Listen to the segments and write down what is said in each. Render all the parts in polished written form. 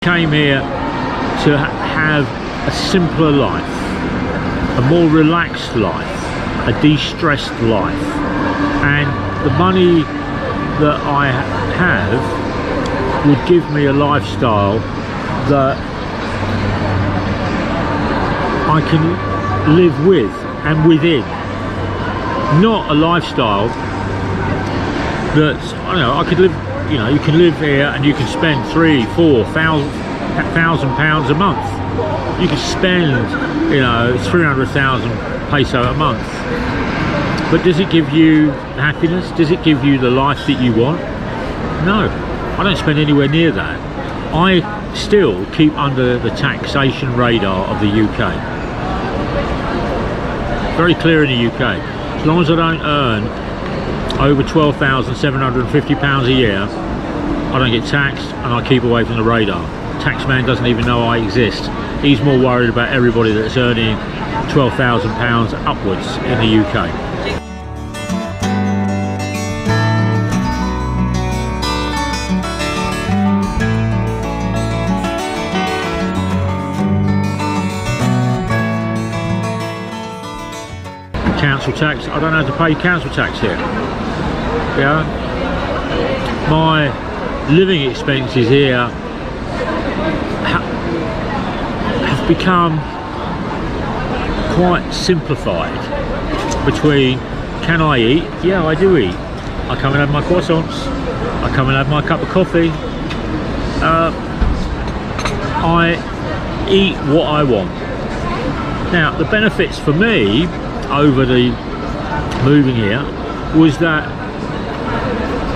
Came here to have a simpler life, a more relaxed life, a de-stressed life, and the money that I have would give me a lifestyle that I can live with and within, not a lifestyle that's, I could live, you can live here and you can spend £3,000–4,000 a month. You can spend 300,000 peso a month, but does it give you happiness? Does it give you the life that you want? No, I don't spend anywhere near that. I still keep under the taxation radar of the UK. Very clear in the UK. As long as I don't earn over £12,750 a year, I don't get taxed and I keep away from the radar. Taxman doesn't even know I exist. He's more worried about everybody that's earning £12,000 upwards in the UK. Council tax, I don't have to pay council tax here. Yeah, my living expenses here have become quite simplified. Between, can I eat? Yeah, I do eat. I come and have my croissants, I come and have my cup of coffee, I eat what I want. Now the benefits for me over the moving here was that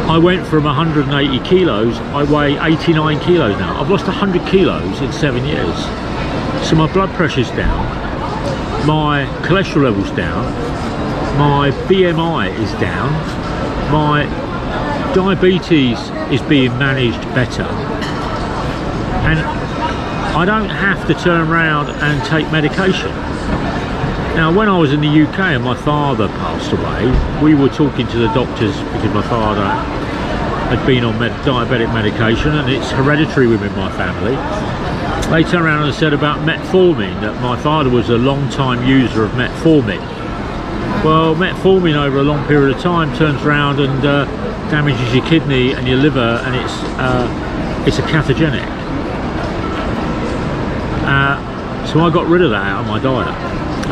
I went from 180 kilos, I weigh 89 kilos now. I've lost 100 kilos in 7 years. So my blood pressure's down, my cholesterol level's down, my BMI is down, my diabetes is being managed better, and I don't have to turn around and take medication. Now, when I was in the UK and my father passed away, we were talking to the doctors because my father had been on diabetic medication, and it's hereditary within my family. They turned around and said about metformin, that my father was a long-time user of metformin. Well, metformin over a long period of time turns around and damages your kidney and your liver, and it's a cathogenic. So I got rid of that out of my diet.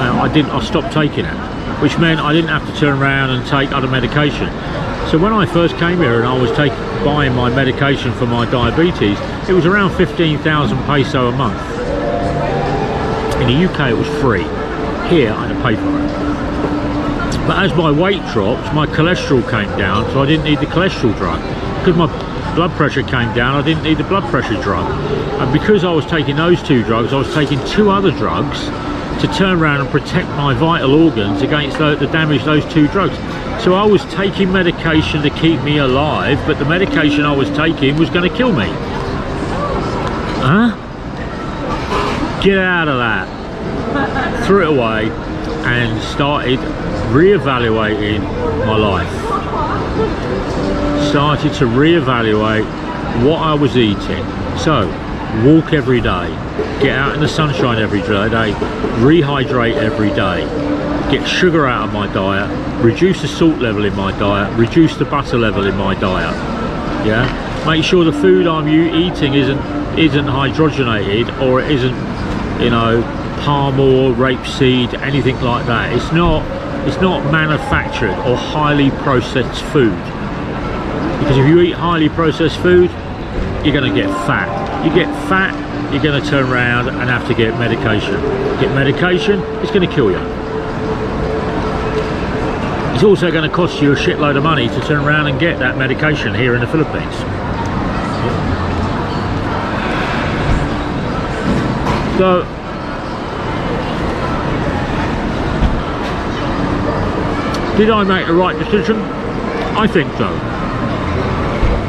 I stopped taking it, which meant I didn't have to turn around and take other medication. So when I first came here and I was buying my medication for my diabetes, it was around 15,000 peso a month. In the UK it was free. Here I had to pay for it. But as my weight dropped, my cholesterol came down, so I didn't need the cholesterol drug. Because my blood pressure came down, I didn't need the blood pressure drug. And because I was taking those two drugs, I was taking two other drugs to turn around and protect my vital organs against the damage those two drugs. So I was taking medication to keep me alive, but the medication I was taking was going to kill me. Huh? Get out of that. Threw it away and started re-evaluating my life. Started to re-evaluate what I was eating. So, walk every day, get out in the sunshine every day, rehydrate every day, get sugar out of my diet, reduce the salt level in my diet, reduce the butter level in my diet. Yeah, make sure the food I'm eating isn't hydrogenated, or it isn't, palm oil, rapeseed, anything like that. It's not manufactured or highly processed food, because if you eat highly processed food, you're going to get fat. You get fat, you're going to turn around and have to get medication. Get medication, it's going to kill you. It's also going to cost you a shitload of money to turn around and get that medication here in the Philippines. So, did I make the right decision? I think so.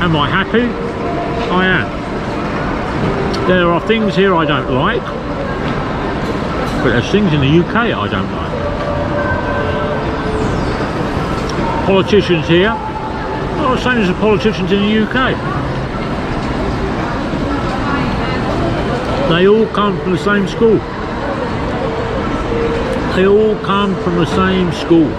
Am I happy? I am. There are things here I don't like, but there's things in the UK I don't like. Politicians here are the same as the politicians in the UK. They all come from the same school. They all come from the same school.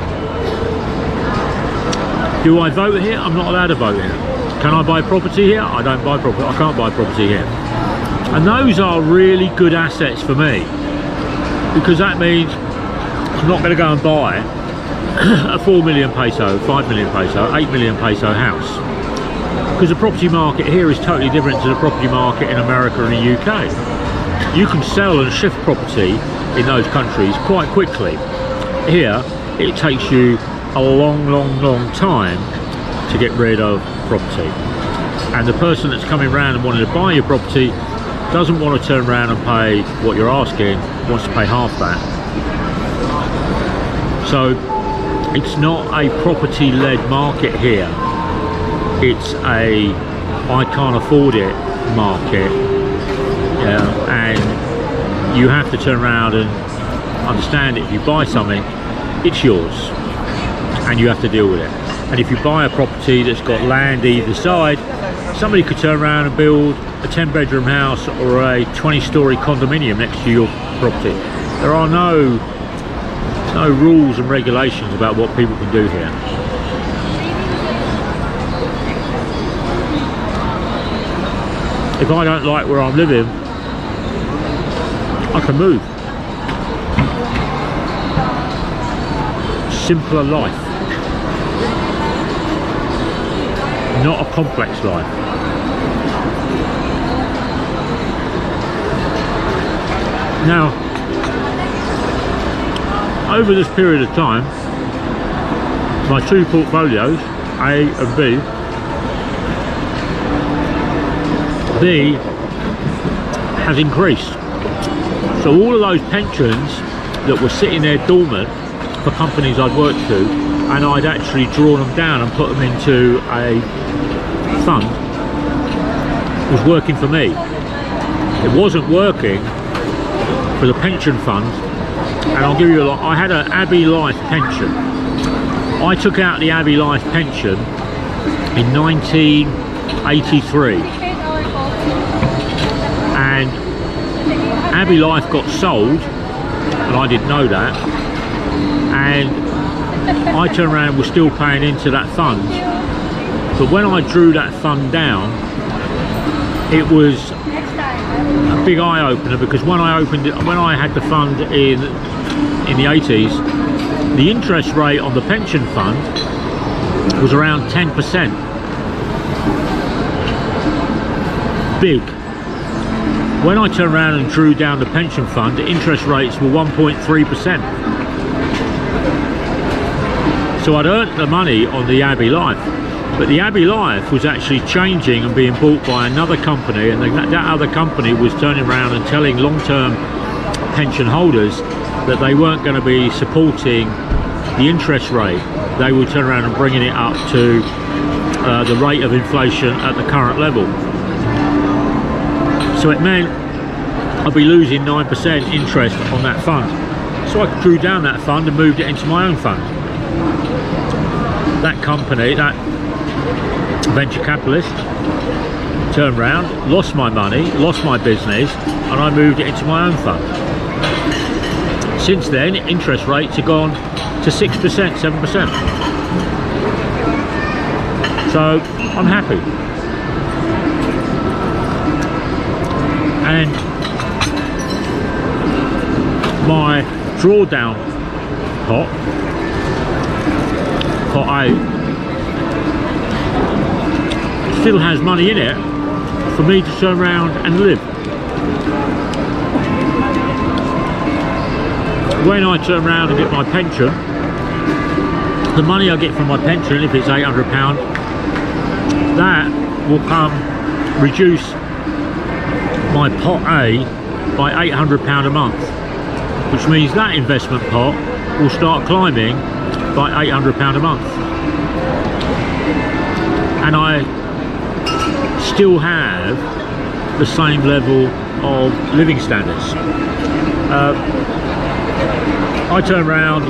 Do I vote here? I'm not allowed to vote here. Can I buy property here? I don't buy property. I can't buy property here. And those are really good assets for me, because that means I'm not going to go and buy a 4 million peso, 5 million peso, 8 million peso house, because the property market here is totally different to the property market in America and the UK. You can sell and shift property in those countries quite quickly. Here it takes you a long time to get rid of property, and the person that's coming around and wanting to buy your property doesn't want to turn around and pay what you're asking, wants to pay half that. So it's not a property-led market here, it's a I can't afford it market. And you have to turn around and understand that if you buy something, it's yours and you have to deal with it. And if you buy a property that's got land either side, somebody could turn around and build a 10-bedroom house or a 20-story condominium next to your property. There are no rules and regulations about what people can do here. If I don't like where I'm living, I can move. Simpler life. Not a complex life. Now, over this period of time, my two portfolios, A and B has increased. So all of those pensions that were sitting there dormant for companies I'd worked to, and I'd actually drawn them down and put them into a fund, was working for me. It wasn't working for the pension fund. And I'll give you a lot. I had an Abbey Life pension. I took out the Abbey Life pension in 1983, and Abbey Life got sold, and I didn't know that, and I turned around and was still paying into that fund. But when I drew that fund down, it was a big eye-opener, because when I had the fund in the 80s, the interest rate on the pension fund was around 10%. Big. When I turned around and drew down the pension fund, the interest rates were 1.3%. So I'd earned the money on the Abbey Life, but the Abbey Life was actually changing and being bought by another company, and that other company was turning around and telling long-term pension holders that they weren't going to be supporting the interest rate. They would turn around and bringing it up to the rate of inflation at the current level. So it meant I'd be losing 9% interest on that fund. So I drew down that fund and moved it into my own fund. That company, that venture capitalist, turned around, lost my money, lost my business, and I moved it into my own fund. Since then, interest rates have gone to 6%, 7%. So I'm happy. And my drawdown pot A, still has money in it for me to turn around and live. When I turn around and get my pension, the money I get from my pension, if it's £800, that will reduce my pot A by £800 a month, which means that investment pot will start climbing by £800 a month, and I still have the same level of living standards. I turn around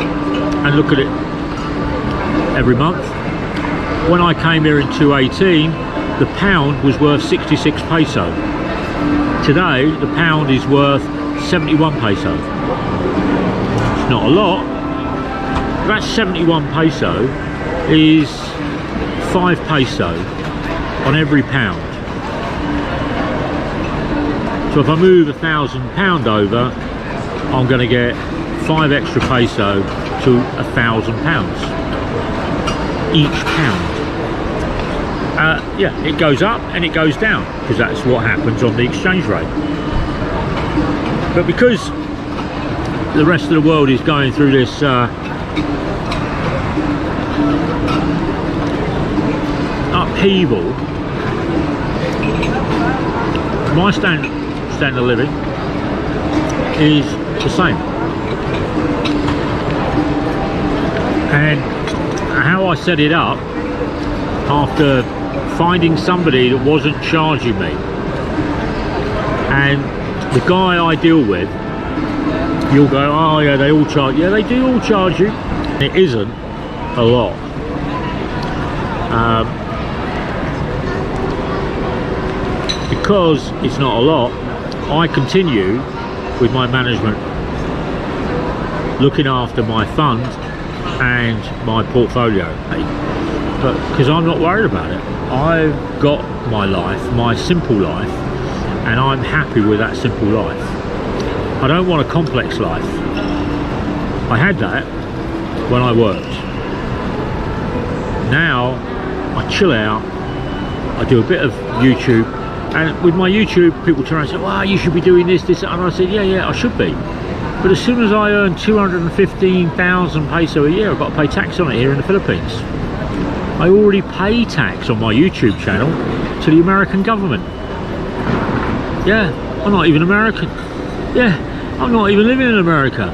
and look at it every month. When I came here in 2018, the pound was worth 66 peso. Today, the pound is worth 71 peso. It's not a lot. That 71 peso is 5 peso on every pound. So if I move £1,000 over, I'm going to get 5 extra peso to £1,000 each pound. Yeah, it goes up and it goes down because that's what happens on the exchange rate. But because the rest of the world is going through this upheaval, my standard of living is the same. And how I set it up, after finding somebody that wasn't charging me, and the guy I deal with, you'll go, oh yeah, they all charge. Yeah, they do all charge you. It isn't a lot. Because it's not a lot, I continue with my management, looking after my fund and my portfolio. But because I'm not worried about it, I've got my life, my simple life, and I'm happy with that simple life. I don't want a complex life. I had that when I worked. Now I chill out, I do a bit of YouTube, and with my YouTube people turn around and say, wow, you should be doing this, and I said, yeah, I should be. But as soon as I earn 215,000 peso a year, I've got to pay tax on it here in the Philippines. I already pay tax on my YouTube channel to the American government. Yeah, I'm not even American. Yeah, I'm not even living in America.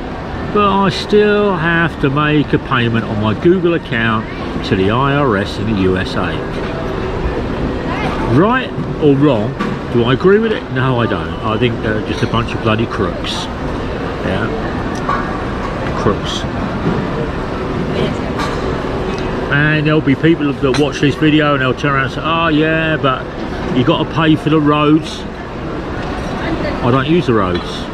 But I still have to make a payment on my Google account to the IRS in the USA. Right or wrong? Do I agree with it? No, I don't. I think they're just a bunch of bloody crooks. Yeah, crooks. And there'll be people that watch this video and they'll turn around and say, oh yeah, but you got to pay for the roads. I don't use the roads.